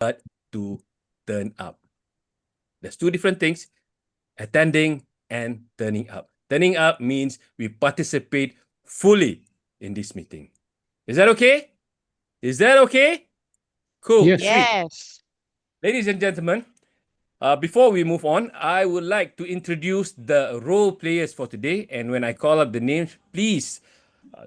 but to turn up. There's two different things, attending and turning up. Turning up means we participate fully in this meeting. Is that okay? Is that okay? Cool. Yes. Sweet. Yes. Ladies and gentlemen, before we move on, I would like to introduce the role players for today. And when I call up the names, please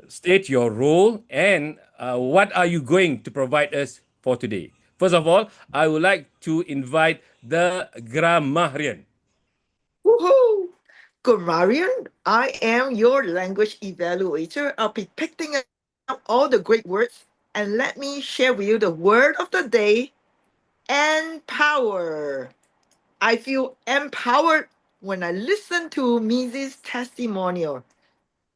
state your role and what are you going to provide us for today. First of all, I would like to invite the grammarian. Woohoo! Good, Marian. I am your language evaluator. I'll be picking up all the great words and let me share with you the word of the day, empower. I feel empowered when I listen to Mizi's testimonial.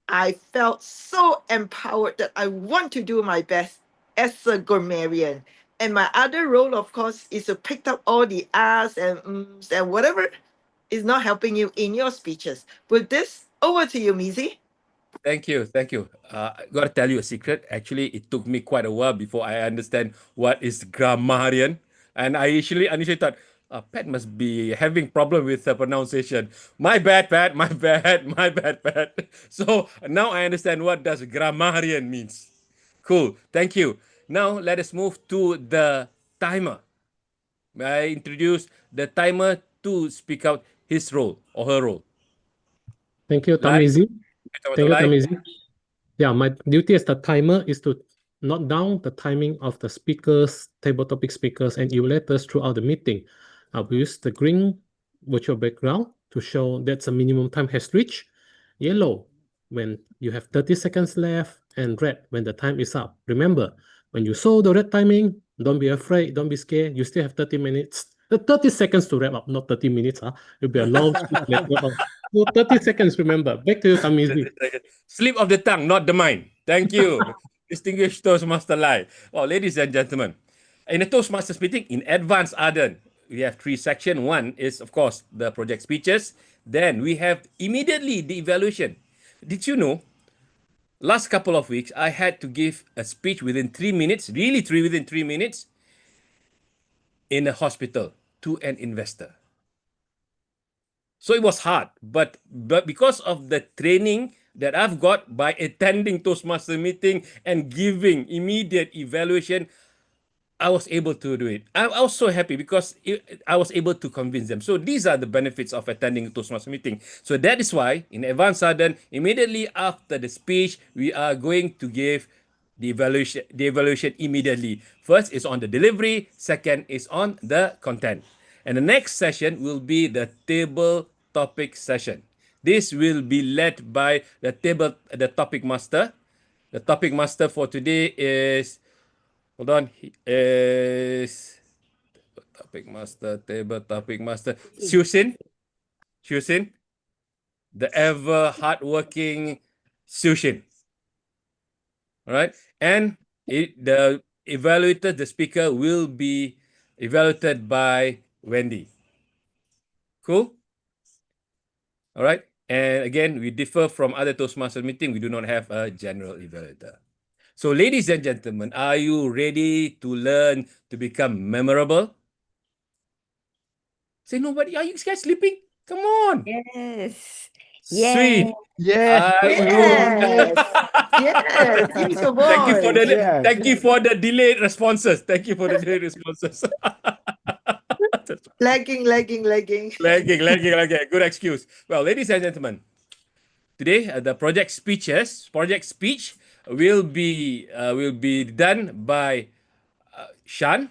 I felt so empowered that I want to do my best as a grammarian. And my other role, of course, is to pick up all the ahs and ums and whatever is not helping you in your speeches. With this, over to you, Mizi. Thank you. Thank you. I got to tell you a secret. Actually, it took me quite a while before I understand what is grammarian. And I initially thought, Pat must be having problem with the pronunciation. My bad, Pat. My bad. My bad, Pat. So now I understand what does grammarian means. Cool. Thank you. Now let us move to the timer. I introduce the timer to speak out his role or her role. Thank you, Lai, Tamizi. Thank you, Lai. Tamizi. Yeah, my duty as the timer is to note down the timing of the speakers, table topic speakers, and evaluators throughout the meeting. I will use the green virtual background to show that the minimum time has reached, yellow when you have 30 seconds left, and red when the time is up. Remember, when you saw the red timing, don't be afraid, don't be scared. You still have 30 minutes, 30 seconds to wrap up, not 30 minutes. It'll be a long speech. So 30 seconds, remember. Back to you, Tamizi. Slip of the tongue, not the mind. Thank you, distinguished Toastmaster Lai. Well, ladies and gentlemen, in a Toastmasters meeting in advanced Arden, we have three sections. One is, of course, the project speeches. Then we have immediately the evaluation. Did you know, last couple of weeks, I had to give a speech within 3 minutes, within 3 minutes, in a hospital to an investor. So it was hard, but because of the training that I've got by attending Toastmaster meeting and giving immediate evaluation, I was able to do it. I was so happy because I was able to convince them. So these are the benefits of attending Toastmaster meeting. So that is why in advance Sudden, immediately after the speech, we are going to give the evaluation immediately. First is on the delivery, second is on the content. And the next session will be the table topic session. This will be led by the topic master. The topic master for today is, hold on, is topic master, Susin, the ever hardworking Susin. All right, and the evaluator, the speaker, will be evaluated by Wendy. Cool. All right. And again, we differ from other Toastmasters meeting. We do not have a general evaluator. So, ladies and gentlemen, are you ready to learn to become memorable? Say nobody. Are you guys sleeping? Come on. Yes. Sweet. Yes. Yes. Yes. Use your Thank you for the voice. Yes. thank you for the delayed responses. Thank you for the delayed responses. Lagging. lagging. Good excuse. Well, ladies and gentlemen, today the project speech will be done by Shan,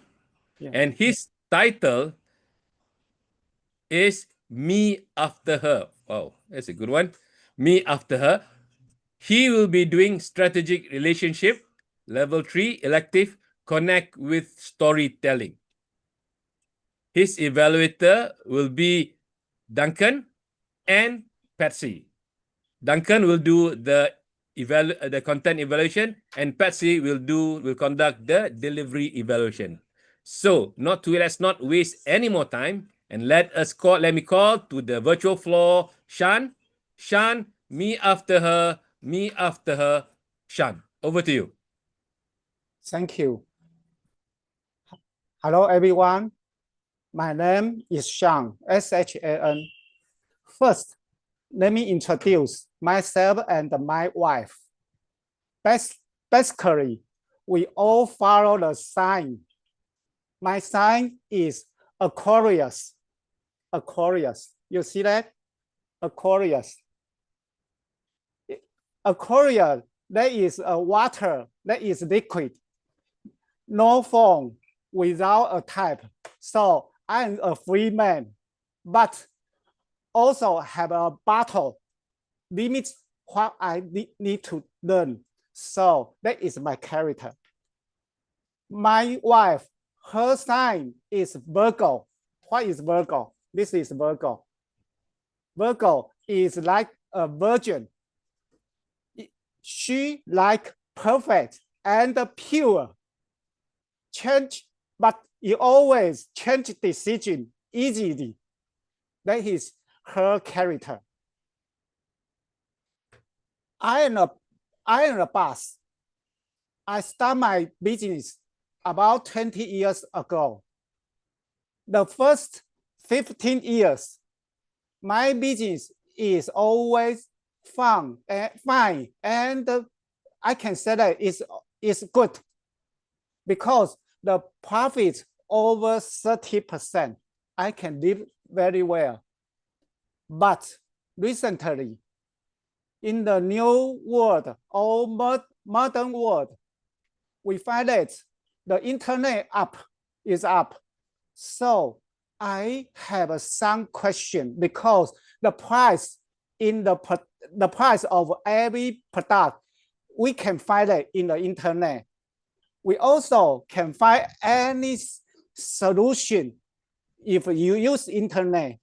and his title is Me After Her. Wow, that's a good one. Me After Her. He will be doing strategic relationship, level 3 elective, connect with storytelling. His evaluator will be Duncan and Patsy. Duncan will do the content evaluation, and Patsy will conduct the delivery evaluation. So, let's not waste any more time, and let me call to the virtual floor, Shan, me after her, Shan. Over to you. Thank you. Hello, everyone. My name is Sean, S-H-A-N. First, let me introduce myself and my wife. Basically, we all follow the sign. My sign is Aquarius. Aquarius. You see that? Aquarius. Aquarius, that is a water, that is liquid. No form without a type. So I'm a free man, but also have a battle, limits what I need to learn. So that is my character. My wife, her sign is Virgo. What is Virgo? This is Virgo. Virgo is like a virgin. She like perfect and pure. Change, but you always change decision easily. That is her character. I am a boss. I started my business about 20 years ago. The first 15 years, my business is always fun and fine, and I can say that it's good because the profit over 30%. I can live very well. But recently, in the new world or modern world, we find that the internet is up. So I have some question because the price the price of every product, we can find it in the internet. We also can find any solution if you use internet.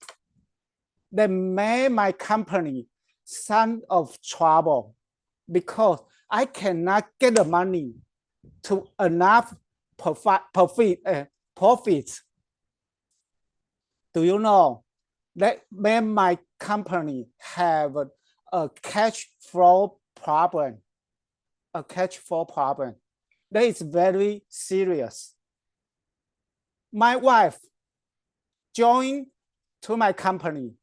That made my company some of trouble because I cannot get the money to enough profit. Do you know that made my company have a cash flow problem? A cash flow problem. That is very serious. My wife joined to my company,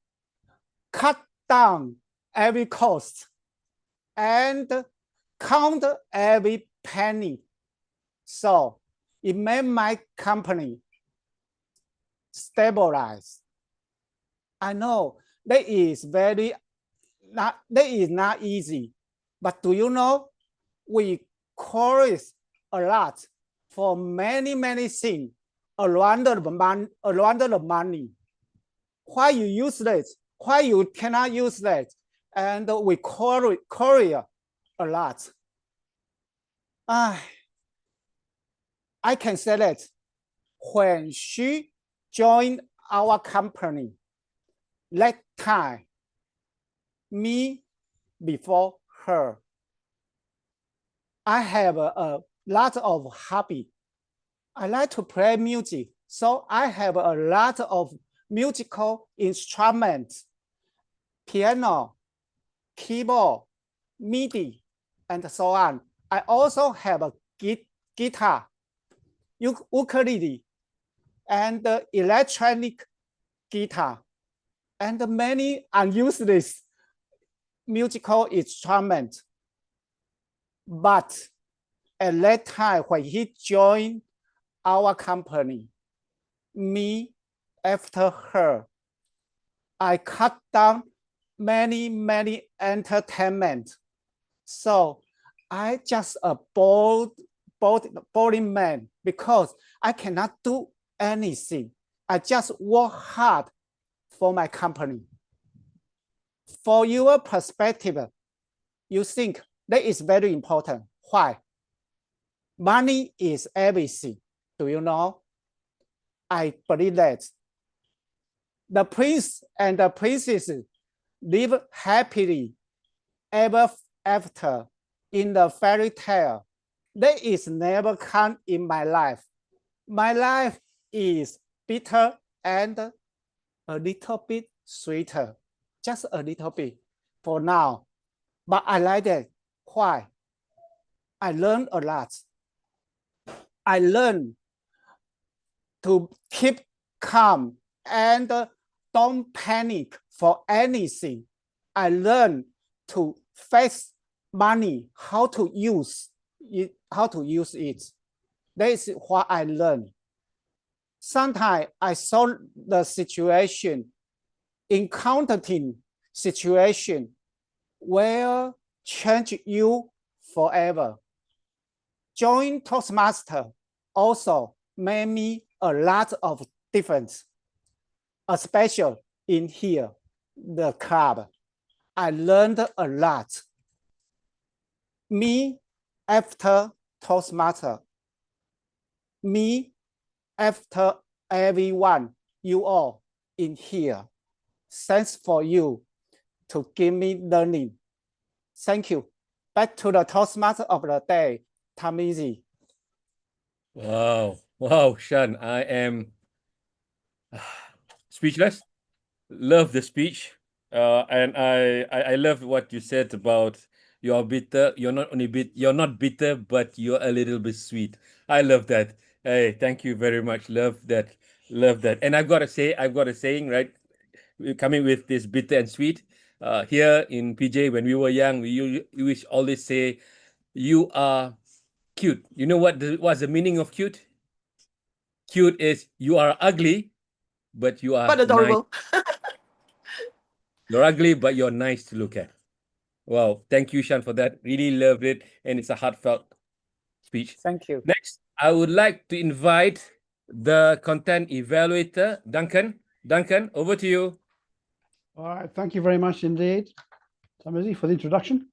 cut down every cost, and count every penny. So it made my company stabilize. I know that is not easy, but do you know we chorus a lot for many things around the money. Why you use that? Why you cannot use that? And we query a lot. I can say that when she joined our company, that time, me before her, I have a lot of hobby. I like to play music, so I have a lot of musical instruments, piano, keyboard, MIDI, and so on. I also have a guitar, ukulele, and electronic guitar, and many unused musical instruments. But at that time, when he joined our company, me after her, I cut down many entertainment. So I just a boring man because I cannot do anything. I just work hard for my company. For your perspective, you think that is very important. Why? Money is everything. Do you know? I believe that the prince and the princess live happily ever after in the fairy tale. That is never come in my life. My life is bitter and a little bit sweeter, just a little bit for now. But I like that. Why? I learned a lot. I learned to keep calm and don't panic for anything. I learned to face money, how to use it. That is what I learned. Sometimes I saw the situation, encountering situation will change you forever. Join Toastmasters also made me a lot of difference, especially in here, the club. I learned a lot. Me after Toastmasters, me after everyone, you all in here. Thanks for you to give me learning. Thank you. Back to the Toastmaster of the day, Tamizi. Wow. Wow, Sean, I am speechless. Love the speech. And I love what you said about you're bitter. You're not only you're not bitter, but you're a little bit sweet. I love that. Hey, thank you very much. Love that. Love that. And I've got to say, I've got a saying, right? We're coming with this bitter and sweet. Here in PJ, when we were young, we used always say, "You are cute." You know what's the meaning of cute? Cute is you are ugly, but you are But nice. adorable. You're ugly, but you're nice to look at. Wow. Thank you, Sean, for that. Really loved it. And it's a heartfelt speech. Thank you. Next, I would like to invite the content evaluator, Duncan. Duncan, over to you. All right, thank you very much indeed, Tamizi, for the introduction.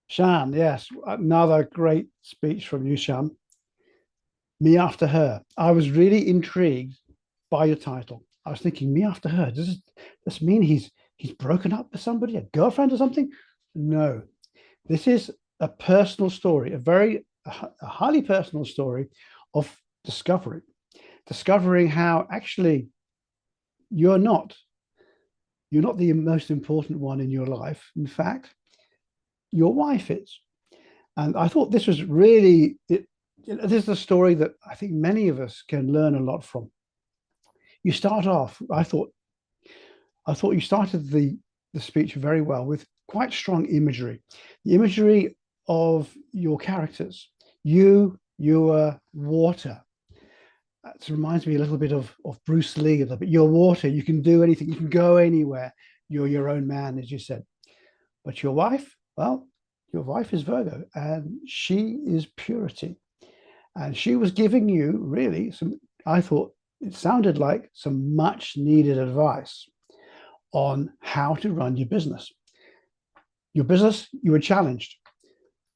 Shan, yes, another great speech from you, Shan. Me after her. I was really intrigued by your title. I was thinking, me after her. Does this mean he's broken up with somebody, a girlfriend or something? No, this is a personal story, a highly personal story of discovering how actually you're not the most important one in your life. In fact, your wife is. And I thought this was really, this is a story that I think many of us can learn a lot from. You start off, I thought you started the speech very well with quite strong imagery. The imagery of your characters. You are water. It reminds me a little bit of Bruce Lee, a little bit. You're water, you can do anything, you can go anywhere. You're your own man, as you said. But your wife, well, your wife is Virgo, and she is purity. And she was giving you really some, I thought it sounded like some much needed advice on how to run your business. Your business, you were challenged.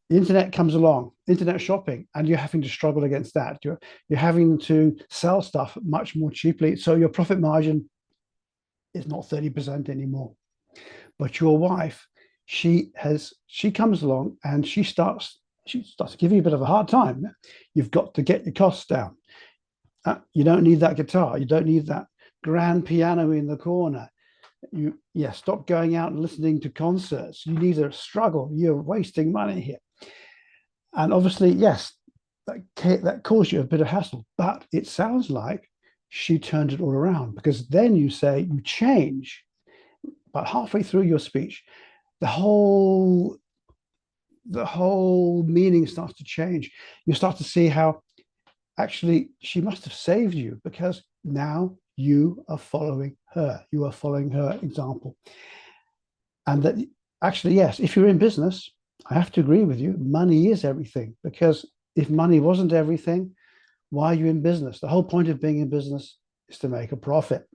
The internet comes along, internet shopping, and you're having to struggle against that. You're having to sell stuff much more cheaply. So your profit margin is not 30% anymore. But your wife, she comes along and she starts to give you a bit of a hard time. You've got to get your costs down. You don't need that guitar. You don't need that grand piano in the corner. Stop going out and listening to concerts. You need to struggle. You're wasting money here. And obviously, yes, that caused you a bit of hassle, but it sounds like she turned it all around, because then you change. But halfway through your speech, the whole meaning starts to change. You start to see how actually she must have saved you, because now you are following her. You are following her example. And that actually, yes, if you're in business, I have to agree with you, money is everything, because if money wasn't everything, why are you in business? The whole point of being in business is to make a profit.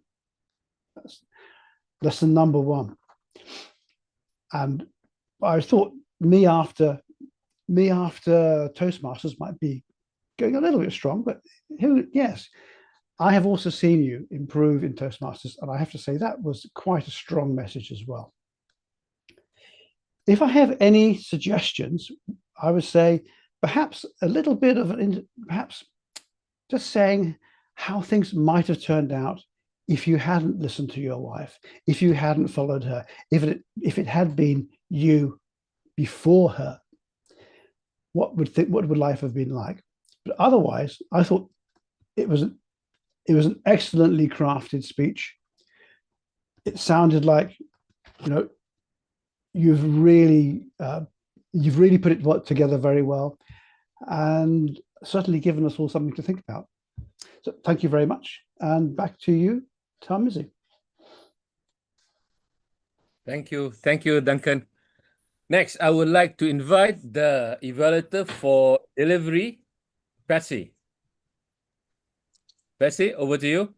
That's lesson number one. And I thought me after Toastmasters might be going a little bit strong, but yes, I have also seen you improve in Toastmasters, and I have to say that was quite a strong message as well. If I have any suggestions, I would say perhaps a little bit of perhaps just saying how things might have turned out if you hadn't listened to your wife, if you hadn't followed her, if it had been you before her, what would life have been like? But otherwise, I thought it was an excellently crafted speech. It sounded like, you know, you've really put it together very well, and certainly given us all something to think about. So thank you very much, and back to you, Tamisi. Thank you, Duncan. Next, I would like to invite the evaluator for delivery, Patsy. Patsy, over to you.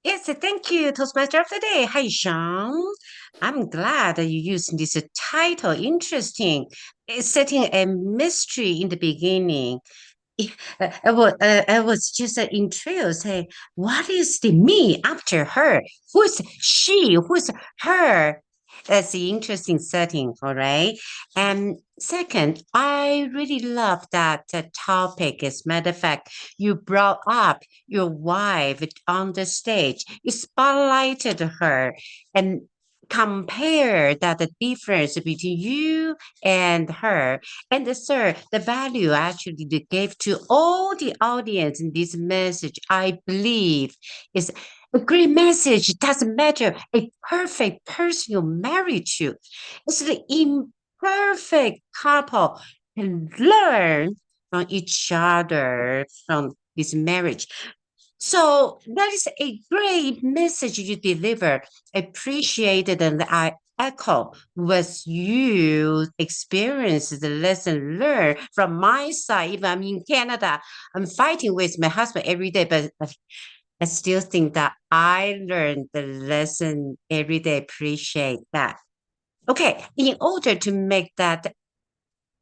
Yes, thank you, Toastmaster of the Day. Hi, Sean. I'm glad that you used this title. Interesting. It's setting a mystery in the beginning. I was just intrigued. Say, what is the me after her? Who's she? Who's her? That's the interesting setting, all right. And second, I really love that topic. As a matter of fact, you brought up your wife on the stage. You spotlighted her and compare that the difference between you and her. And the third, the value actually they gave to all the audience in this message, I believe, is a great message. It doesn't matter a perfect person you're married to. It's the imperfect couple can learn from each other from this marriage. So that is a great message you deliver. Appreciated, and I echo what you experienced, the lesson learned from my side. Even I'm in Canada, I'm fighting with my husband every day, but I still think that I learned the lesson every day. Appreciate that. Okay, in order to make that a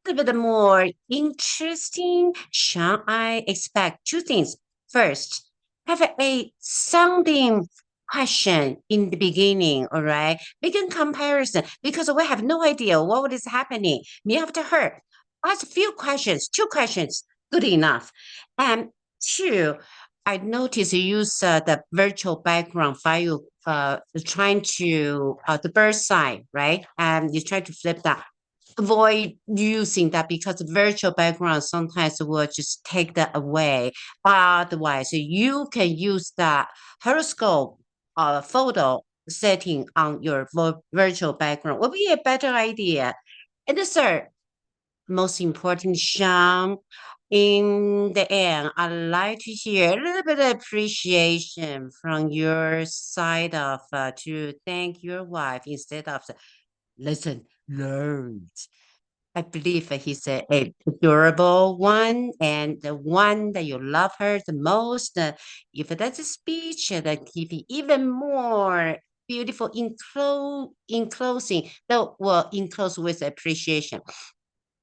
little bit more interesting, shall I expect two things? First, have a sounding question in the beginning, all right? Make a comparison because we have no idea what is happening. Me after her. Ask a few questions, two questions, good enough. And two, I noticed you use the virtual background file, trying to the bird side, right? And you try to flip that. Avoid using that because virtual background sometimes will just take that away. Otherwise, you can use that horoscope photo setting on your virtual background. Will be a better idea. And the third, most important, Sean, in the end, I'd like to hear a little bit of appreciation from your side of to thank your wife instead of listen, learn. I believe that he's a adorable one and the one that you love her the most. If that's a speech that keep it even more beautiful in closing, though, well, in close with appreciation.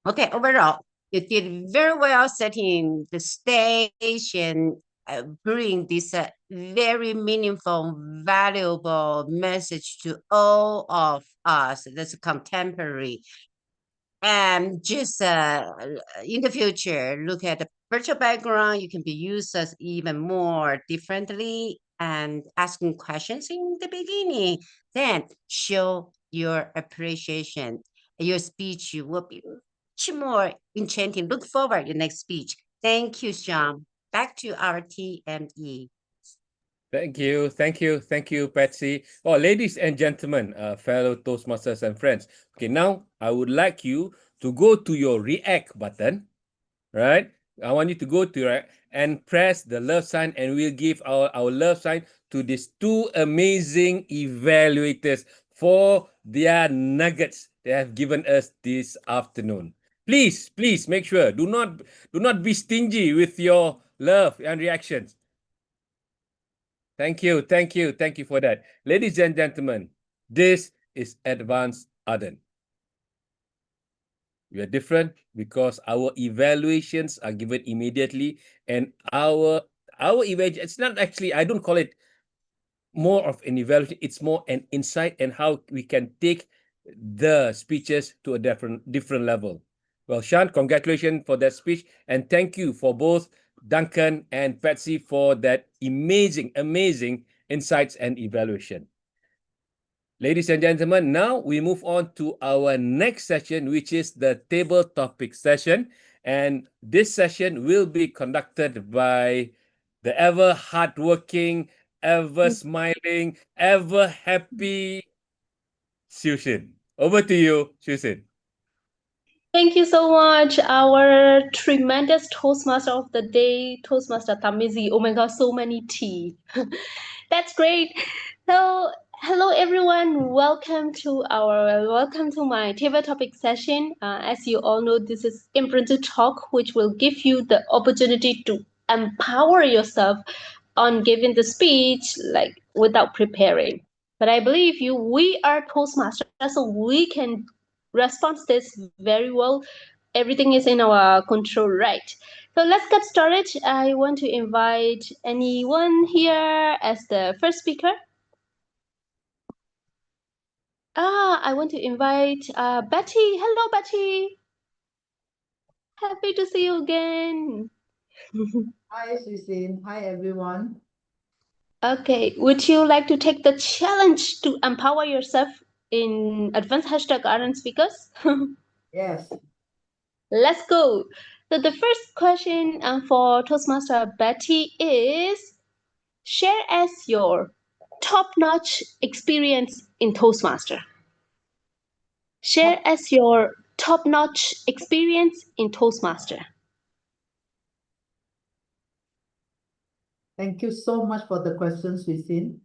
Okay, overall, you did very well setting the stage and bring this very meaningful, valuable message to all of us. That's contemporary. And just in the future, look at the virtual background. You can be used as even more differently and asking questions in the beginning. Then show your appreciation. Your speech will be much more enchanting. Look forward to your next speech. Thank you, Sean. Back to our TME. Thank you, Patsy. Oh, ladies and gentlemen, fellow Toastmasters and friends. Okay, now I would like you to go to your react button, right? I want you to go to react and press the love sign, and we'll give our love sign to these two amazing evaluators for their nuggets they have given us this afternoon. Please make sure do not be stingy with your love and reactions. Thank you for that. Ladies and gentlemen, this is Advanced Ardent. We are different because our evaluations are given immediately, and our evaluation, it's not actually, I don't call it more of an evaluation, it's more an insight and how we can take the speeches to a different level. Well, Sean, congratulations for that speech, and thank you for both Duncan and Patsy for that amazing insights and evaluation. Ladies and gentlemen, now we move on to our next session, which is the table topic session. And this session will be conducted by the ever hardworking, ever smiling, ever happy Xushin. Over to you, Xushin. Thank you so much, our tremendous Toastmaster of the day, Toastmaster Tamizi. Oh my God, so many tea. That's great. So, hello everyone. Welcome to my table topic session. As you all know, this is impromptu talk, which will give you the opportunity to empower yourself on giving the speech, like without preparing. But I believe we are Toastmasters, so we can respond to this very well. Everything is in our control, right? So let's get started. I want to invite anyone here as the first speaker. I want to invite Betty. Hello, Betty. Happy to see you again. Hi, Susan. Hi, everyone. Okay, would you like to take the challenge to empower yourself in advanced hashtag Iron speakers? Yes. Let's go. So the first question for Toastmaster Betty is, share as your top-notch experience in Toastmaster. Share as your top-notch experience in Toastmaster. Thank you so much for the question, Susan.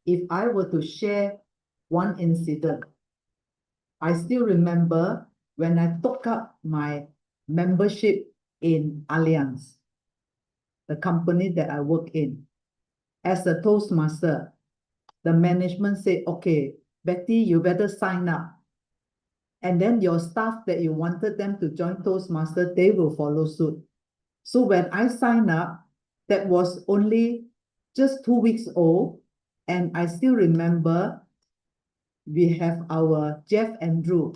If I were to share one incident, I still remember when I took up my membership in Allianz, the company that I work in. As a Toastmaster, the management said, okay, Betty, you better sign up. And then your staff that you wanted them to join Toastmaster, they will follow suit. So when I signed up, that was only just 2 weeks old. And I still remember we have our Jeff Andrew.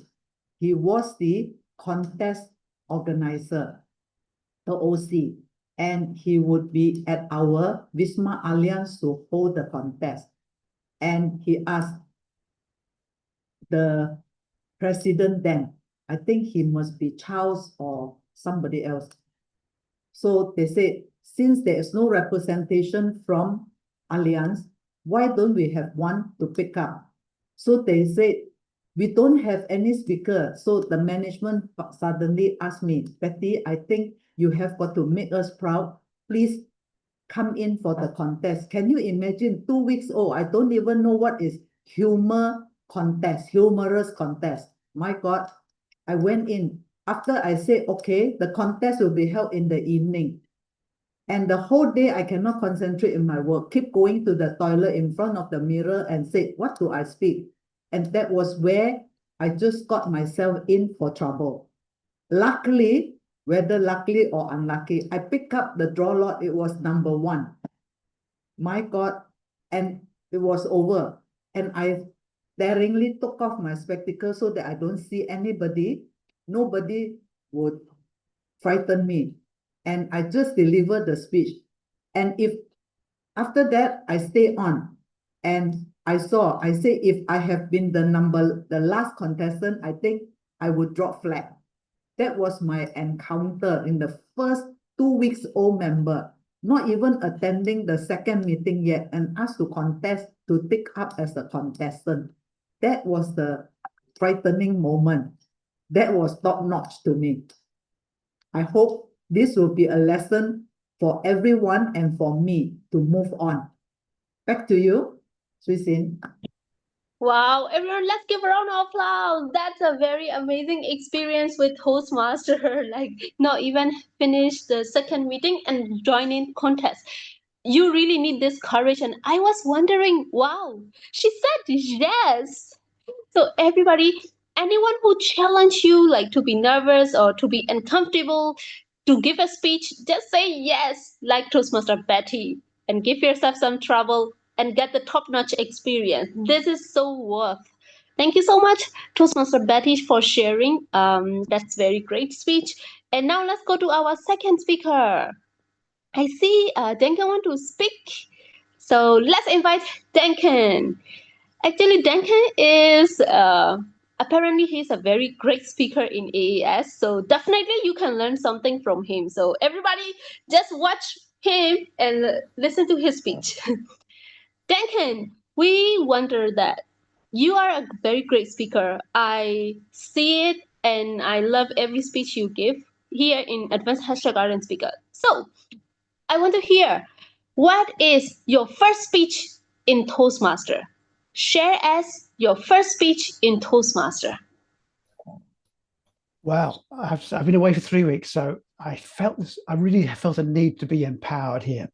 He was the contest organizer, the OC. And he would be at our Wisma Allianz to hold the contest. And he asked the president then, I think he must be Charles or somebody else. So they said, since there is no representation from Allianz, why don't we have one to pick up? So they said, we don't have any speaker. So the management suddenly asked me, Betty, I think you have got to make us proud. Please come in for the contest. Can you imagine 2 weeks old? I don't even know what is humorous contest. My God, I went in. After I said, okay, the contest will be held in the evening. And the whole day I cannot concentrate in my work, keep going to the toilet in front of the mirror and say, what do I speak? And that was where I just got myself in for trouble. Luckily, whether luckily or unlucky, I picked up the draw lot. It was number 1. My God, and it was over. And I daringly took off my spectacles so that I don't see anybody. Nobody would frighten me. And I just delivered the speech. And if after that, I stay on. And I say, if I have been the last contestant, I think I would drop flat. That was my encounter in the first 2 weeks old member, not even attending the second meeting yet, and asked to contest, to take up as a contestant. That was the frightening moment. That was top-notch to me. I hope this will be a lesson for everyone and for me to move on. Back to you, Susan. Wow, everyone, let's give a round of applause. That's a very amazing experience with Toastmaster. Like, not even finish the second meeting and join in contest. You really need this courage. And I was wondering, wow, she said yes. So everybody, anyone who challenge you like to be nervous or to be uncomfortable to give a speech, just say yes, like Toastmaster Betty, and give yourself some trouble and get the top-notch experience. This is so worth. Thank you so much, Toastmaster Betty, for sharing. That's very great speech. And now let's go to our second speaker. I see Duncan want to speak. So let's invite Duncan. Actually, Duncan is apparently he's a very great speaker in AES. So definitely you can learn something from him. So everybody just watch him and listen to his speech. Duncan, we wonder that you are a very great speaker. I see it and I love every speech you give here in Advanced Hashtag Ardent Speaker. So I want to hear, what is your first speech in Toastmaster? Share as your first speech in Toastmaster. Well, I've been away for 3 weeks, so I really felt a need to be empowered here.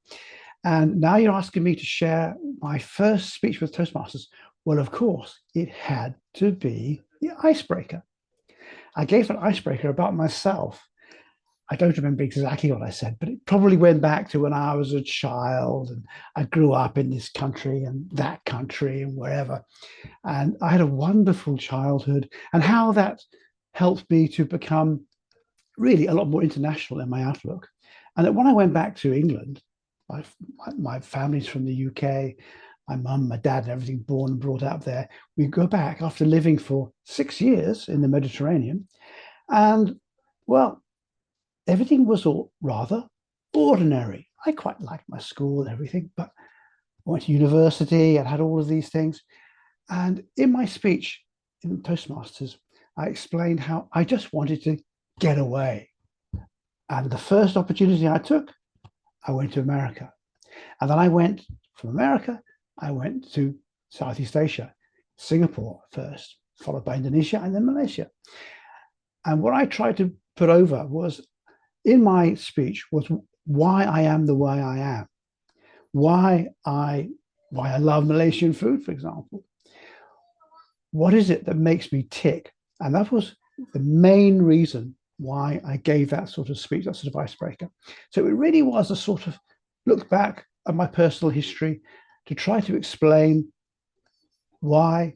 And now you're asking me to share my first speech with Toastmasters. Well, of course, it had to be the icebreaker. I gave an icebreaker about myself. I don't remember exactly what I said, but it probably went back to when I was a child and I grew up in this country and that country and wherever. And I had a wonderful childhood, and how that helped me to become really a lot more international in my outlook. And that when I went back to England, my family's from the UK, my mum, my dad, and everything born and brought up there. We go back after living for 6 years in the Mediterranean. And well, everything was all rather ordinary. I quite liked my school and everything, but I went to university and had all of these things. And in my speech in Toastmasters, I explained how I just wanted to get away. And the first opportunity I took, I went to America. And then I went from America, I went to Southeast Asia, Singapore first, followed by Indonesia and then Malaysia. And what I tried to put over was, in my speech, was why I am the way I am, why I love Malaysian food, for example. What is it that makes me tick? And that was the main reason why I gave that sort of speech, that sort of icebreaker. So it really was a sort of look back at my personal history to try to explain why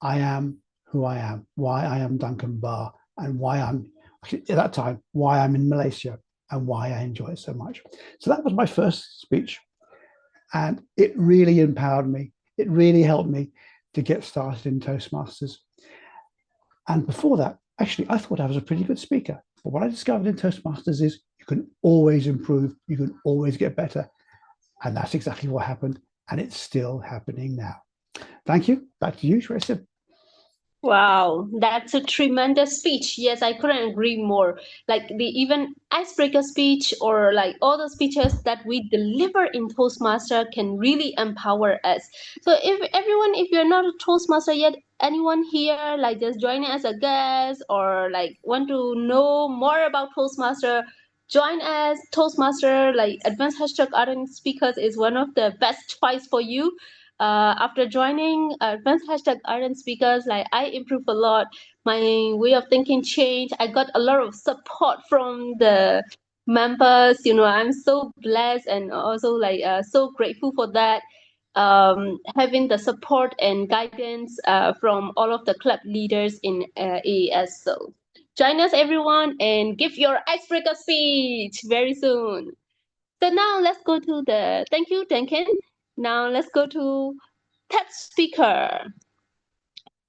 I am who I am, why I am Duncan Barr, and why I'm, at that time, why I'm in Malaysia and why I enjoy it so much. So that was my first speech. And it really empowered me. It really helped me to get started in Toastmasters. And before that, actually, I thought I was a pretty good speaker. But what I discovered in Toastmasters is you can always improve. You can always get better. And that's exactly what happened. And it's still happening now. Thank you. Back to you, Shweta. Wow, that's a tremendous speech. Yes, I couldn't agree more. Like the even icebreaker speech or like all the speeches that we deliver in Toastmaster can really empower us. So if everyone, if you're not a Toastmaster yet, anyone here like just joining as a guest or like want to know more about Toastmaster, join us. Toastmaster, like Advanced Hashtag Ardent Speakers is one of the best choice for you. After joining Advanced Hashtag Ardent Speakers, like I improved a lot. My way of thinking changed. I got a lot of support from the members. You know, I'm so blessed and also like so grateful for that. Having the support and guidance from all of the club leaders in AES. So join us, everyone, and give your icebreaker speech very soon. So now let's go to the thank you, Duncan. Now let's go to test speaker.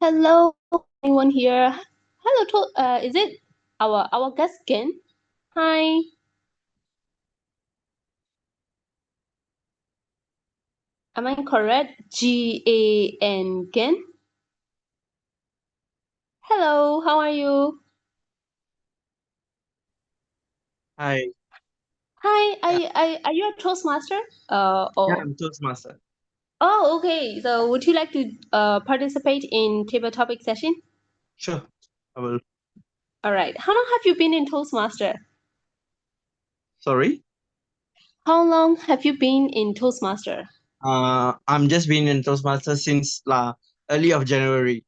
Hello, anyone here? Hello, is it our guest Gen? Hi. Am I correct? GAN Gen? Hello, how are you? Hi, Hi, yeah, are you a Toastmaster? yeah, Or I'm Toastmaster. oh, okay. So would you like to participate in table topic session? Sure, I will. All right. How long have you been in Toastmaster? Sorry, How long have you been in Toastmaster? I'm just been in Toastmaster since early of January,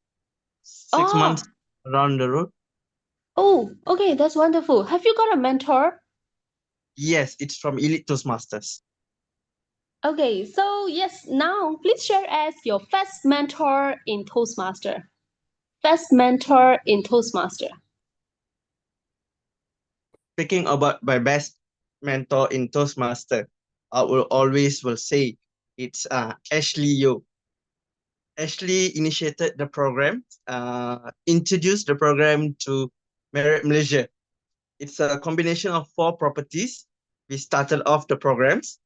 6 Oh, months around the road. oh, okay. That's wonderful. Have you got a mentor? Yes, it's from Elite Toastmasters. Okay, so yes, now please share as your first mentor in Toastmaster. First mentor in Toastmaster. Speaking about my best mentor in Toastmaster, I will always will say it's Ashley Yo. Ashley initiated the program, introduced the program to Marriott Malaysia. It's a combination of 4 properties. We started off the programs.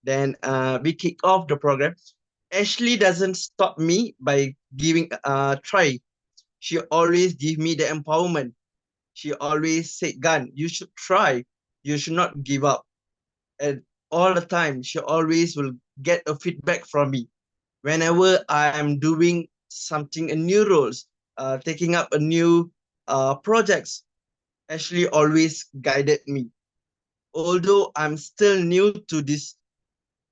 Then we kick off the program. Ashley doesn't stop me by giving a try. She always give me the empowerment. She always said, Gan, you should try. You should not give up. And all the time, she always will get a feedback from me. Whenever I am doing something, a new roles, taking up a new projects, Ashley always guided me. Although I'm still new to this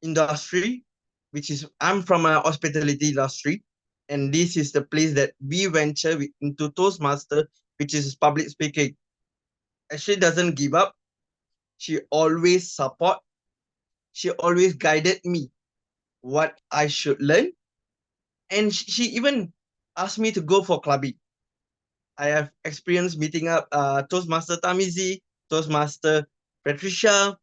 industry, which is I'm from a hospitality industry, and this is the place that we venture into Toastmaster, which is public speaking. Ashley doesn't give up. She always support. She always guided me what I should learn, and she even asked me to go for clubbing. I have experience meeting up Toastmaster Tamizi, Toastmaster Patricia.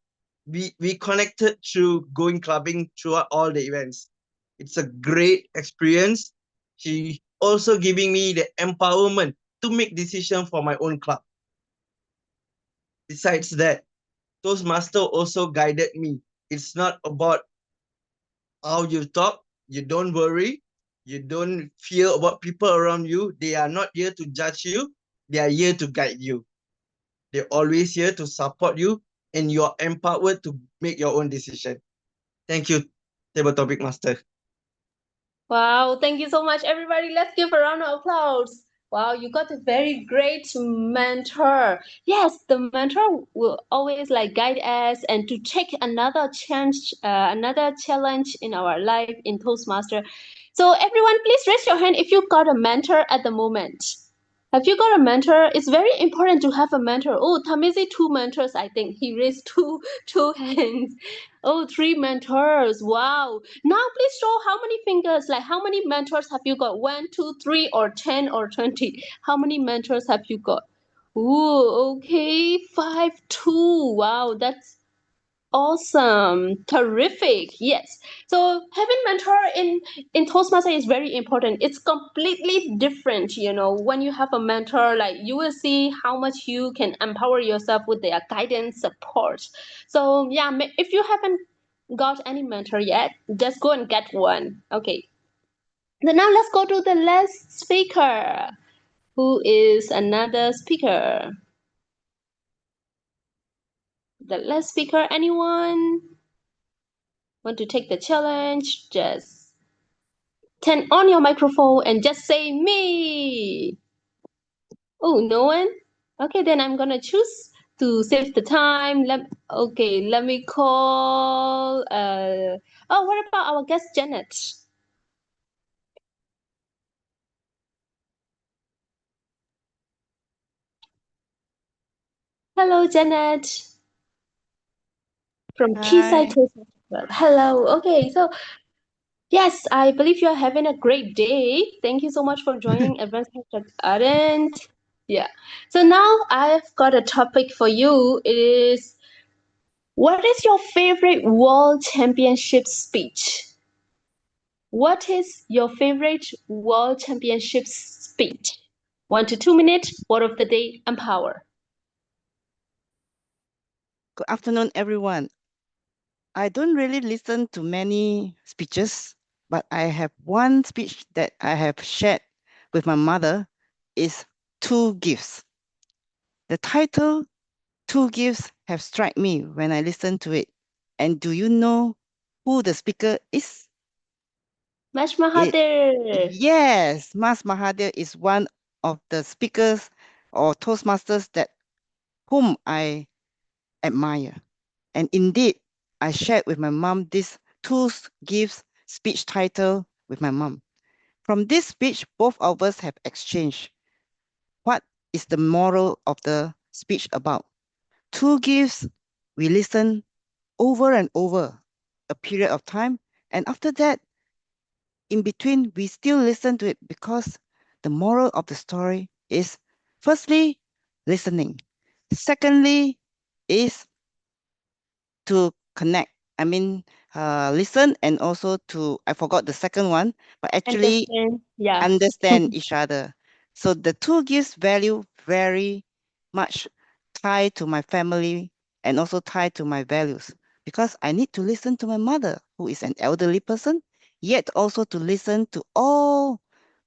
We connected through going clubbing throughout all the events. It's a great experience. She also giving me the empowerment to make decision for my own club. Besides that, Toastmaster also guided me. It's not about how you talk. You don't worry. You don't fear about people around you. They are not here to judge you. They are here to guide you. They're always here to support you, and you are empowered to make your own decision. Thank you, Table Topic Master. Wow, thank you so much, everybody. Let's give a round of applause. Wow, you got a very great mentor. Yes, the mentor will always like guide us and to take another challenge in our life in Toastmaster. So everyone, please raise your hand if you got a mentor at the moment. Have you got a mentor? It's very important to have a mentor. Oh, Tamizi, 2 mentors, I think. He raised two hands. Oh, 3 mentors. Wow. Now please show how many fingers, like how many mentors have you got? 1, 2, 3, or 10 or 20? How many mentors have you got? Ooh, okay. 5, 2. Wow, that's awesome. Terrific. Yes. So having mentor in Toastmaster is very important. It's completely different, when you have a mentor, like you will see how much you can empower yourself with their guidance, support. So yeah, if you haven't got any mentor yet, just go and get one. Okay. So now let's go to the last speaker. Who is another speaker? The last speaker, anyone? Want to take the challenge? Just turn on your microphone and just say me. Oh, no one? Okay, then I'm gonna choose to save the time. Let me call. Oh, what about our guest Janet? Hello, Janet. From Quayside Hi. Toastmasters Club. Hello. Okay, so yes, I believe you're having a great day. Thank you so much for joining Advanced Hashtag Ardent. Yeah. So now I've got a topic for you. It is, what is your favorite World Championship speech? What is your favorite World Championship speech? 1 to 2 minutes, word of the day, empower. Good afternoon, everyone. I don't really listen to many speeches, but I have one speech that I have shared with my mother is Two Gifts. The title, Two Gifts, have struck me when I listened to it. And do you know who the speaker is? Mash Mahathir. Yes, Mas Mahathir is one of the speakers or Toastmasters whom I admire. And indeed, I shared with my mom this Two Gifts speech title with my mom. From this speech, both of us have exchanged. What is the moral of the speech about? Two gifts, we listen over and over a period of time. And after that, in between, we still listen to it because the moral of the story is firstly, listening. Secondly, is to connect. I mean, listen and also I forgot the second one, but actually Understand. Yeah. understand each other. So the two gifts value very much tied to my family and also tied to my values, because I need to listen to my mother, who is an elderly person, yet also to listen to all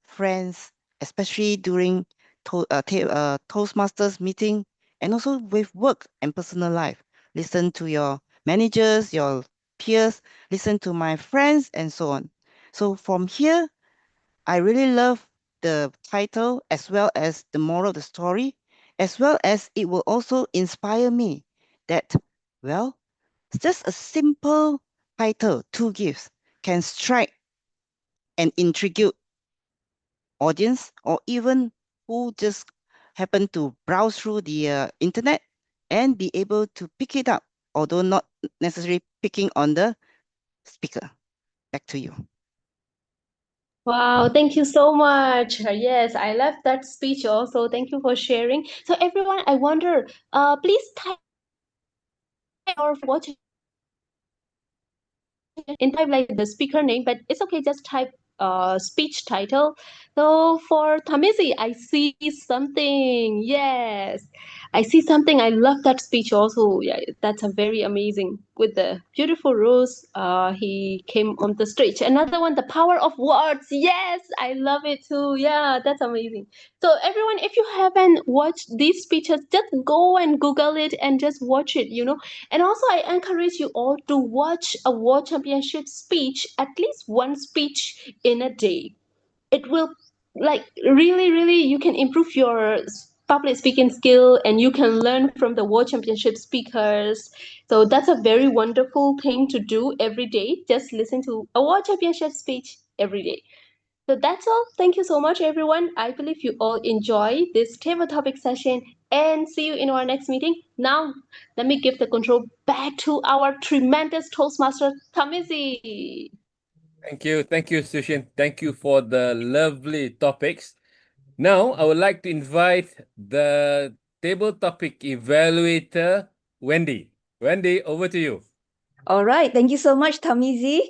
friends, especially during Toastmasters meeting, and also with work and personal life. Listen to your managers, your peers, listen to my friends, and so on. So from here, I really love the title as well as the moral of the story, as well as it will also inspire me that, well, it's just a simple title, two gifts, can strike and intrigue audience, or even who just happen to browse through the internet and be able to pick it up, although not necessarily picking on the speaker. Back to you. Wow, thank you so much. Yes, I love that speech also. Thank you for sharing. So everyone, I wonder, please type or watch in type like the speaker name, but it's okay, just type speech title. So for Tamizi, I see something. Yes, I see something. I love that speech also. Yeah, that's a very amazing with the beautiful rose. He came on the stage. Another one, the power of words. Yes, I love it too. Yeah, that's amazing. So everyone, if you haven't watched these speeches, just go and Google it and just watch it. And also, I encourage you all to watch a World Championship speech, at least one speech in a day. It will, like, really, really, you can improve your public speaking skill and you can learn from the World Championship speakers. So that's a very wonderful thing to do every day. Just listen to a World Championship speech every day. So that's all. Thank you so much, everyone. I believe you all enjoy this table topic session and see you in our next meeting. Now, let me give the control back to our tremendous Toastmaster, Tamizi. Thank you, Sushin. Thank you for the lovely topics. Now, I would like to invite the table topic evaluator, Wendy. Wendy, over to you. All right, thank you so much, Tamizi.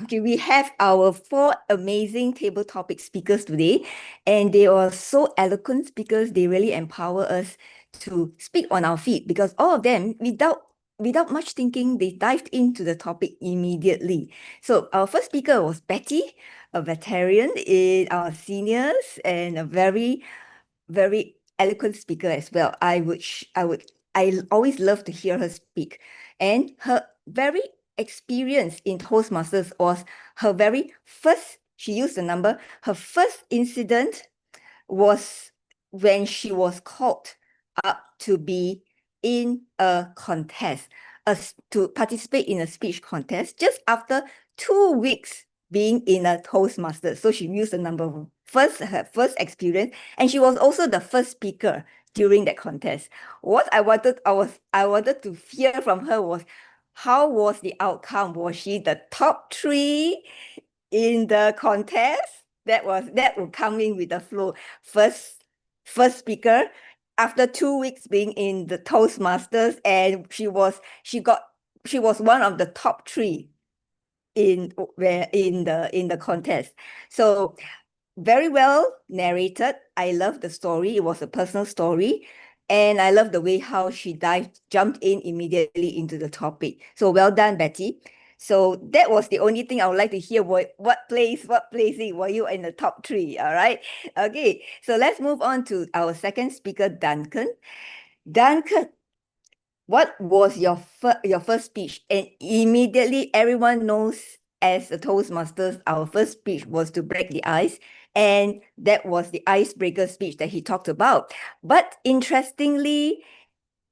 Okay, we have our 4 amazing table topic speakers today, and they are so eloquent because they really empower us to speak on our feet, because all of them, without much thinking, they dived into the topic immediately. So our first speaker was Betty, a veteran in our seniors and a very, very eloquent speaker as well. I always love to hear her speak. And her very experience in Toastmasters was her very first, she used the number, her first incident was when she was called up to be in a contest, to participate in a speech contest just after 2 weeks being in a Toastmasters. So she used the number her first experience, and she was also the first speaker during that contest. What I wanted to hear from her was, how was the outcome? Was she the top 3 in the contest? That would come in with the flow. First speaker after 2 weeks being in the Toastmasters, and she was one of the top 3 in the contest. So very well narrated. I love the story. It was a personal story. And I love the way how she jumped in immediately into the topic. So well done, Betty. So that was the only thing I would like to hear. What placing were you in the top 3? All right. Okay. So let's move on to our second speaker, Duncan. Duncan, what was your first speech? And immediately everyone knows, as a Toastmasters, our first speech was to break the ice. And that was the icebreaker speech that he talked about. But interestingly,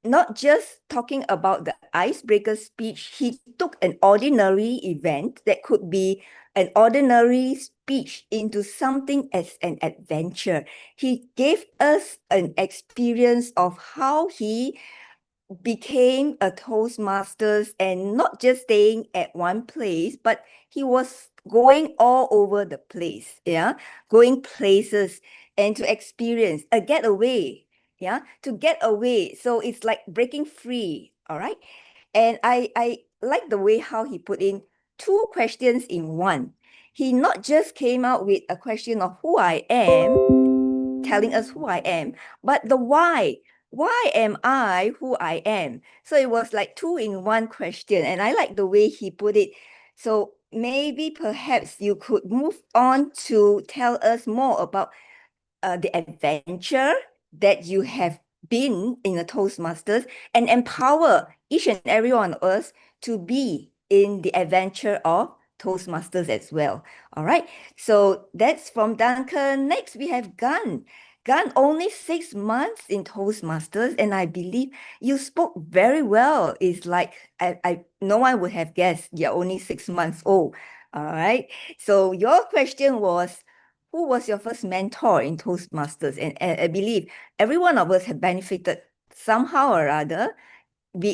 not just talking about the icebreaker speech, he took an ordinary event that could be an ordinary speech into something as an adventure. He gave us an experience of how he became a Toastmasters, and not just staying at one place, but he was going all over the place, going places and to experience a getaway, to get away. So it's like breaking free, all right? And I like the way how he put in 2 questions in one. He not just came out with a question of who I am, telling us who I am, but the why. why am I who I am? So it was like 2-in-1 question. And I like the way he put it. So maybe perhaps you could move on to tell us more about the adventure that you have been in the Toastmasters and empower each and every one of us to be in the adventure of Toastmasters as well. All right. So that's from Duncan. Next, we have Gun. Gun, only 6 months in Toastmasters, and I believe you spoke very well. It's like no one would have guessed you're only 6 months old. All right. So your question was, who was your first mentor in Toastmasters? And I believe every one of us have benefited somehow or other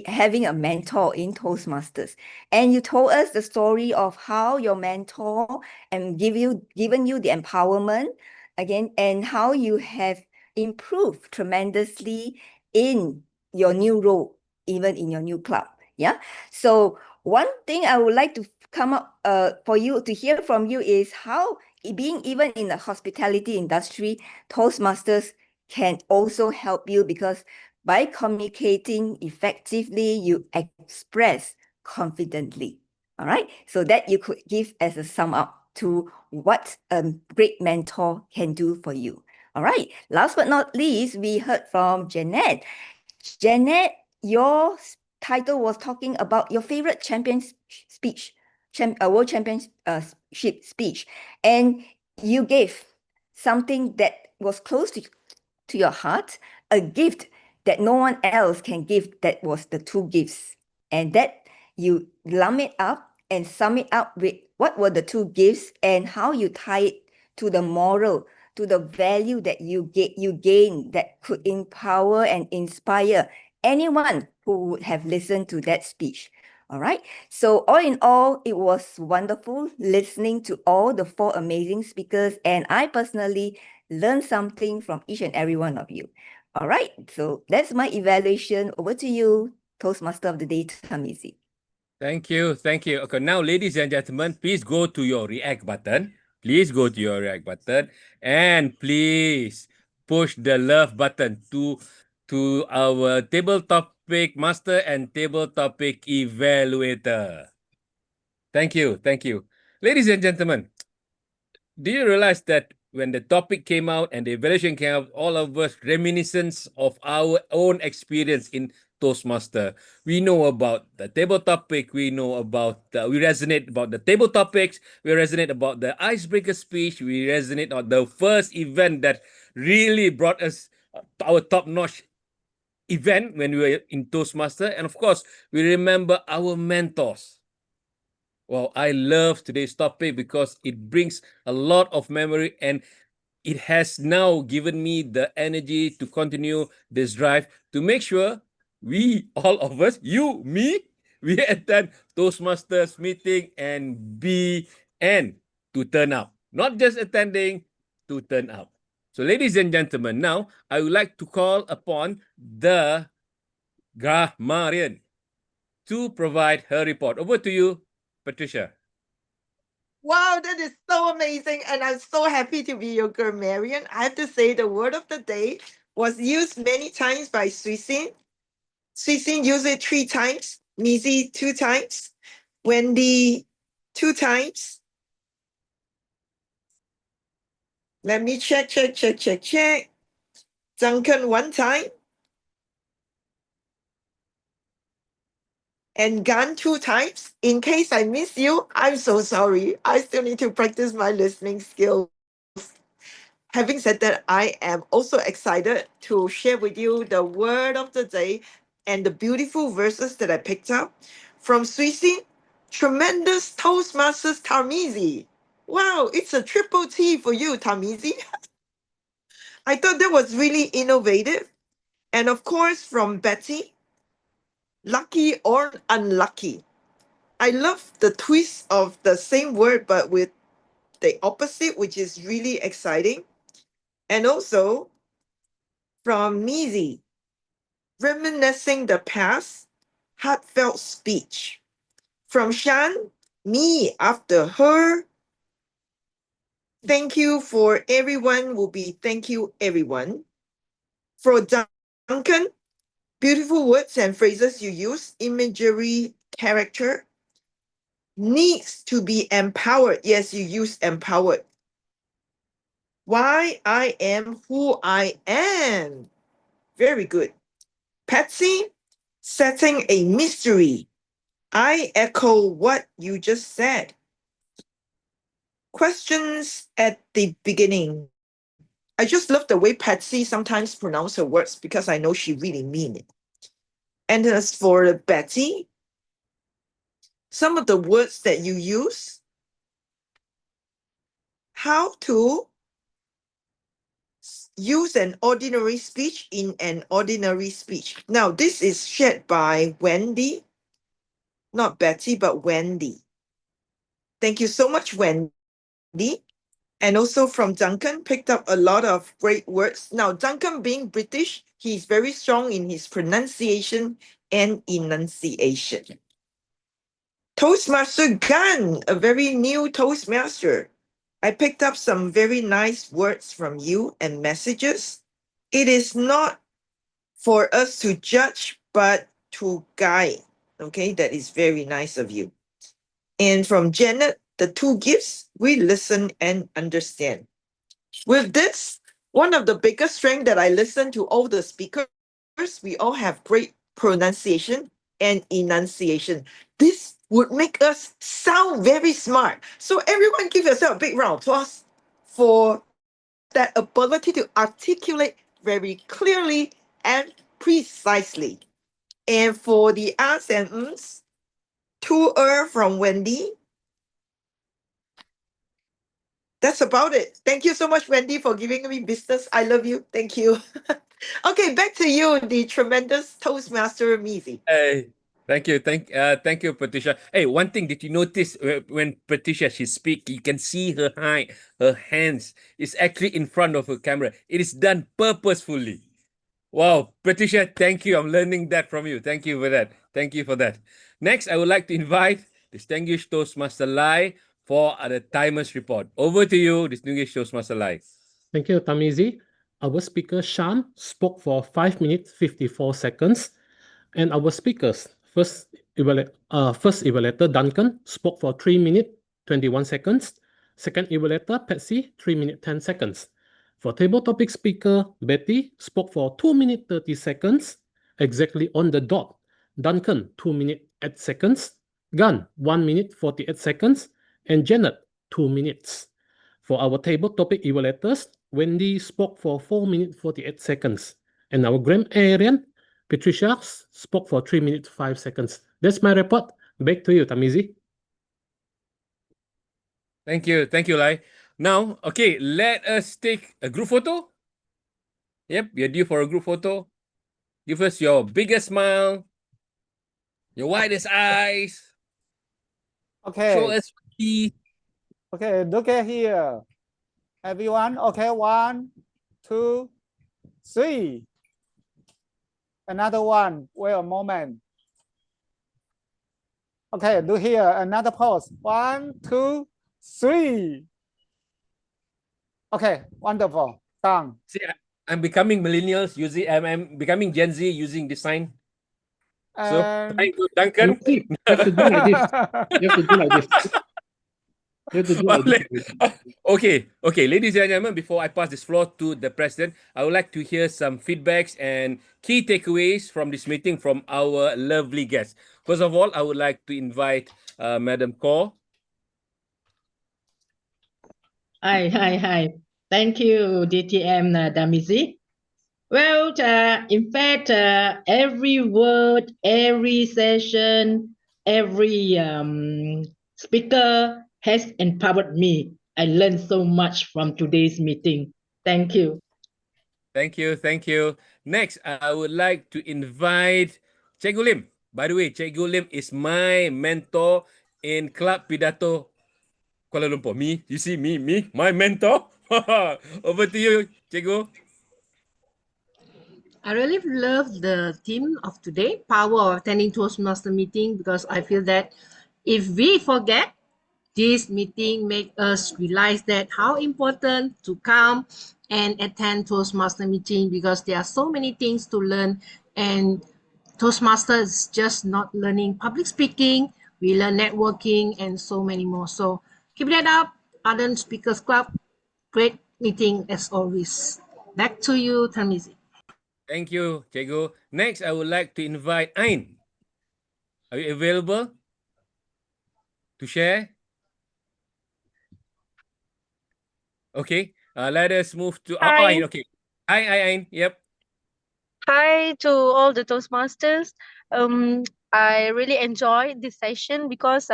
having a mentor in Toastmasters. And you told us the story of how your mentor and given you the empowerment again, and how you have improved tremendously in your new role, even in your new club. Yeah. So one thing I would like to come up for you to hear from you is how being even in the hospitality industry, Toastmasters can also help you, because by communicating effectively, you express confidently. All right. So that you could give as a sum up to what a great mentor can do for you. All right. Last but not least, we heard from Jeanette. Jeanette, your title was talking about your favorite speech, world championship speech. And you gave something that was close to your heart, a gift that no one else can give. That was the 2 gifts. And that you lump it up and sum it up with what were the 2 gifts and how you tie it to the moral, to the value that you gain that could empower and inspire anyone who would have listened to that speech. All right. So all in all, it was wonderful listening to all the 4 amazing speakers. And I personally learned something from each and every one of you. All right. So that's my evaluation. Over to you, Toastmaster of the Day, Tamizi. Thank you. Thank you. Okay, now, ladies and gentlemen, please go to your react button. Please go to your react button and please push the love button to our table topic master and table topic evaluator. Thank you. Thank you. Ladies and gentlemen, do you realize that when the topic came out and the evaluation came out, all of us reminiscence of our own experience in Toastmaster. We know about the table topic. We know about we resonate about the table topics. We resonate about the icebreaker speech. We resonate on the first event that really brought us our top-notch event when we were in Toastmaster. And of course, we remember our mentors. Well, I love today's topic because it brings a lot of memory, and it has now given me the energy to continue this drive to make sure we, all of us, you, me, we attend Toastmasters meeting and to turn up. Not just attending, to turn up. So, ladies and gentlemen, now I would like to call upon the grammarian to provide her report. Over to you, Patricia. Wow, that is so amazing. And I'm so happy to be your grammarian. I have to say, the word of the day was used many times by Suisin. Suisin used it 3 times, Mizi 2 times, Wendy 2 times. Let me check. Duncan 1 time. And Gun 2 times. In case I miss you, I'm so sorry. I still need to practice my listening skills. Having said that, I am also excited to share with you the word of the day and the beautiful verses that I picked up from Suisi, tremendous Toastmasters Tarmizi. Wow, it's a triple T for you, Tarmizi. I thought that was really innovative. And of course, from Betty, lucky or unlucky. I love the twist of the same word, but with the opposite, which is really exciting. And also from Mizi, reminiscing the past, heartfelt speech. From Shan, me after her. Thank you for everyone will be thank you everyone. For Duncan, beautiful words and phrases you use, imagery, character, needs to be empowered. Yes, you use empowered. Why I am who I am. Very good. Patsy, setting a mystery. I echo what you just said. Questions at the beginning. I just love the way Patsy sometimes pronounce her words because I know she really mean it. And as for Betty, some of the words that you use, how to use an ordinary speech in an ordinary speech. Now, this is shared by Wendy, not Betty, but Wendy. Thank you so much, Wendy. And also from Duncan, picked up a lot of great words. Now, Duncan being British, he's very strong in his pronunciation and enunciation. Toastmaster Gun, a very new Toastmaster. I picked up some very nice words from you and messages. It is not for us to judge, but to guide. Okay, that is very nice of you. And from Janet, the two gifts, we listen and understand. With this, one of the biggest strengths that I listen to all the speakers, we all have great pronunciation and enunciation. This would make us sound very smart. So everyone give yourself a big round of applause for that ability to articulate very clearly and precisely. And for the ahs and ums, to from Wendy. That's about it. Thank you so much, Wendy, for giving me business. I love you. Thank you. Okay, back to you, the tremendous Toastmaster Mizi. Hey, thank you, Patricia. Hey, one thing, did you notice when Patricia she speak, you can see her hands is actually in front of her camera. It is done purposefully. Wow, Patricia, thank you. I'm learning that from you. Thank you for that. Thank you for that. Next, I would like to invite distinguished Toastmaster Lai for the timers report. Over to you, distinguished Toastmaster Lai. Thank you, Tamizi. Our speaker, Shan, spoke for 5 minutes, 54 seconds. And our speakers, first evaluator, Duncan, spoke for 3 minutes, 21 seconds. Second evaluator, Patsy, 3 minutes, 10 seconds. For table topic speaker, Betty, spoke for 2 minutes, 30 seconds, exactly on the dot. Duncan, 2 minutes, 8 seconds. Gun, 1 minute, 48 seconds. And Janet, 2 minutes. For our table topic evaluators, Wendy spoke for 4 minutes, 48 seconds. And our grammarian, Patricia, spoke for 3 minutes, 5 seconds. That's my report. Back to you, Tamizi. Thank you, Lai. Now, okay, let us take a group photo. Yep, you're due for a group photo. Give us your biggest smile, your widest eyes. Okay. Show us teeth. Okay, look at here. Everyone, okay, 1, 2, 3. Another one, wait a moment. Okay, look here, another pose. 1, 2, 3. Okay, wonderful, done. See, I'm becoming millennials using, I'm becoming Gen Z using this sign. So, thank you, Duncan. You have to do like this. You have to do like this. You have to do like this. Okay, ladies and gentlemen, before I pass this floor to the president, I would like to hear some feedbacks and key takeaways from this meeting from our lovely guests. First of all, I would like to invite Madam Kaur. Hi. Thank you, DTM Damizi. Well, in fact, every word, every session, every speaker has empowered me. I learned so much from today's meeting. Thank you. Thank you. Next, I would like to invite Cikgu Lim. By the way, Cikgu Lim is my mentor in Club Pidato Kuala Lumpur. Me, you see me, my mentor. Over to you, Cikgu. I really love the theme of today, power of attending Toastmaster meeting, because I feel that if we forget, this meeting make us realize that how important to come and attend Toastmaster meeting because there are so many things to learn, and Toastmaster is just not learning public speaking. We learn networking and so many more. So keep that up, Ardent Speakers Club. Great meeting as always. Back to you, Tamizi. Thank you, Cikgu. Next, I would like to invite Ain. Are you available to share? Okay, let us move to Hi. Ain. Okay. Hi, Ain. Yep. Hi to all the Toastmasters. Um, I really enjoyed this session because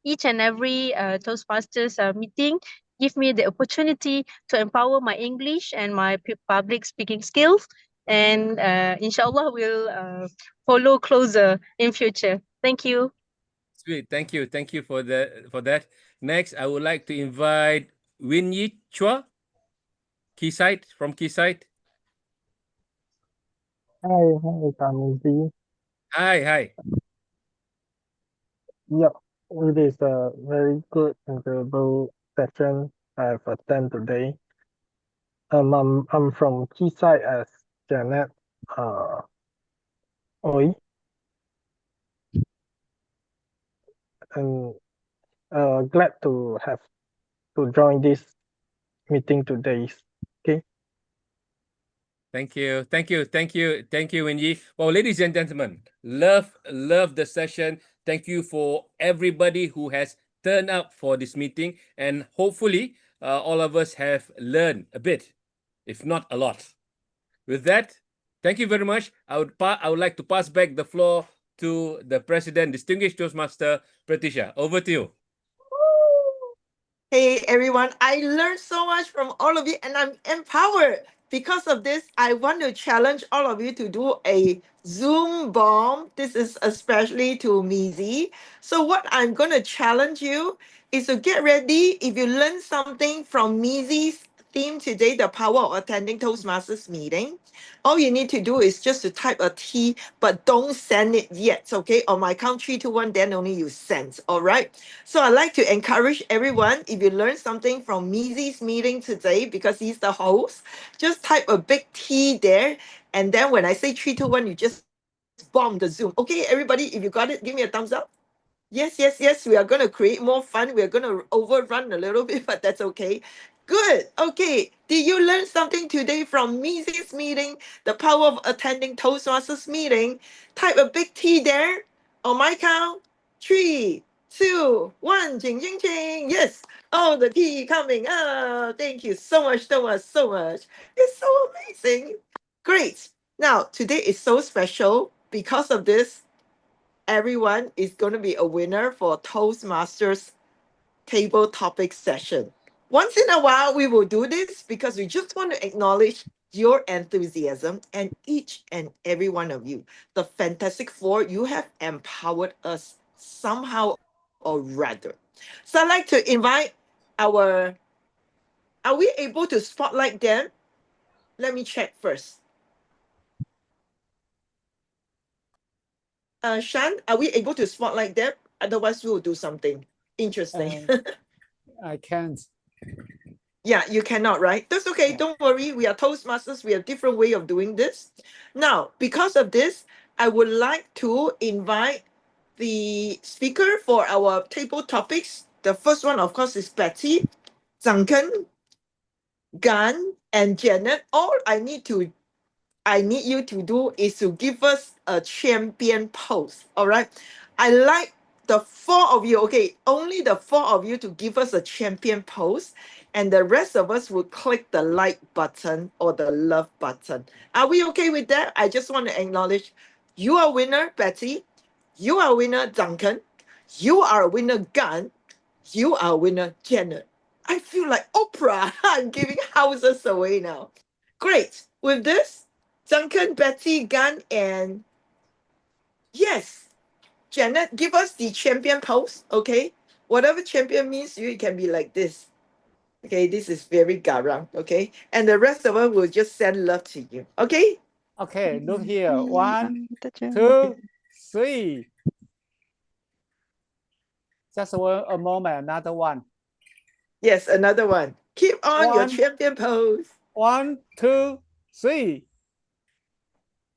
each and every Toastmasters meeting give me the opportunity to empower my English and my public speaking skills. And inshallah, we'll follow closer in future. Thank you. Sweet. Thank you. Thank you for that. Next, I would like to invite Winyi Chua, Keyside from Keyside. Hi, Tamizi. Hi. Yep, it is a very good and enjoyable session I've attended today. I'm from Keyside as Janet Oi, and glad to have to join this meeting today. Okay. Thank you, Wenyi. Well, ladies and gentlemen, love the session. Thank you for everybody who has turned up for this meeting, and hopefully, all of us have learned a bit, if not a lot. With that, thank you very much. I would like to pass back the floor to the president, distinguished Toastmaster Pratisha. Over to you. Hey everyone, I learned so much from all of you and I'm empowered. Because of this, I want to challenge all of you to do a Zoom bomb. This is especially to Mizi. So, what I'm going to challenge you is to get ready. If you learn something from Mizi's theme today, the power of attending Toastmasters meeting, all you need to do is just to type a T, but don't send it yet. Okay, on my count 3, 2, 1, then only you send. All right. So I'd like to encourage everyone, if you learned something from Mizi's meeting today, because he's the host, just type a big T there. And then when I say 3, 2, 1, you just bomb the Zoom. Okay, everybody, if you got it, give me a thumbs up. Yes. We are going to create more fun. We are going to overrun a little bit, but that's okay. Good. Okay. Did you learn something today from Mizi's meeting? The power of attending Toastmasters meeting. Type a big T there. On my count, 3, 2, 1. Ching, ching, ching. Yes. Oh, the T coming. Oh, thank you so much. It's so amazing. Great. Now, today is so special because of this. Everyone is going to be a winner for Toastmasters table topic session. Once in a while, we will do this because we just want to acknowledge your enthusiasm and each and every one of you. The Fantastic Four, you have empowered us somehow or rather. So I'd like to invite our, are we able to spotlight them? Let me check first. Shan, are we able to spotlight them? Otherwise, we will do something interesting. I can't. Yeah, you cannot, right? That's okay. Don't worry. We are Toastmasters. We have different way of doing this. Now, because of this, I would like to invite the speaker for our table topics. The first one, of course, is Betty, Duncan, Gan, and Janet. All I need you to do is to give us a champion pose. All right. I like the 4 of you. Okay, only the 4 of you to give us a champion pose, and the rest of us will click the like button or the love button. Are we okay with that? I just want to acknowledge you are winner, Betty. You are winner, Duncan. You are a winner, Gun. You are a winner, Janet. I feel like Oprah. I'm giving houses away now. Great. With this, Duncan, Betty, Gun, and yes, Janet, give us the champion pose, okay? Whatever champion means to you, it can be like this. Okay, this is very garang, okay? And the rest of us will just send love to you, okay? Okay, look here. 1, 2, 3. Just a moment, another one. Yes, another one. Keep on your 1, champion pose. 1, 2, 3.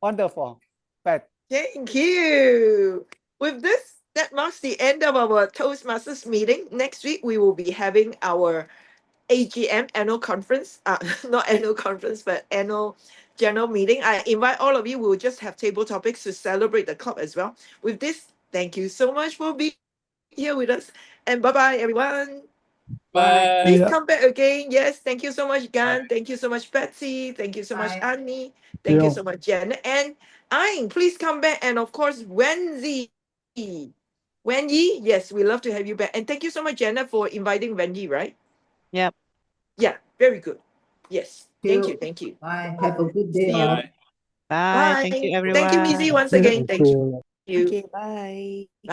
Wonderful. But Thank you. With this, that marks the end of our Toastmasters meeting. Next week, we will be having our AGM annual conference, not annual conference, but annual general meeting. I invite all of you. We'll just have table topics to celebrate the club as well. With this, thank you so much for being here with us. And bye-bye, everyone. Bye. Please Yeah. come back again. Yes, thank you so much, Gan. Thank you so much, Betsy. Thank you so much, Bye. Annie. Thank you Yeah. so much, Jen. And Ayn, please come back. And of course, Wendy. Wendy, yes, we love to have you back. And thank you so much, Jenna, for inviting Wendy, right? Yep. Yeah, very good. Yes. Thank you. You. Thank you. Bye. Have a good day See you. all. Bye. Bye. Bye. Thank you, Thank you, everyone. Missy, once Yeah. again. Thank Thank you. you. Okay, bye. Bye.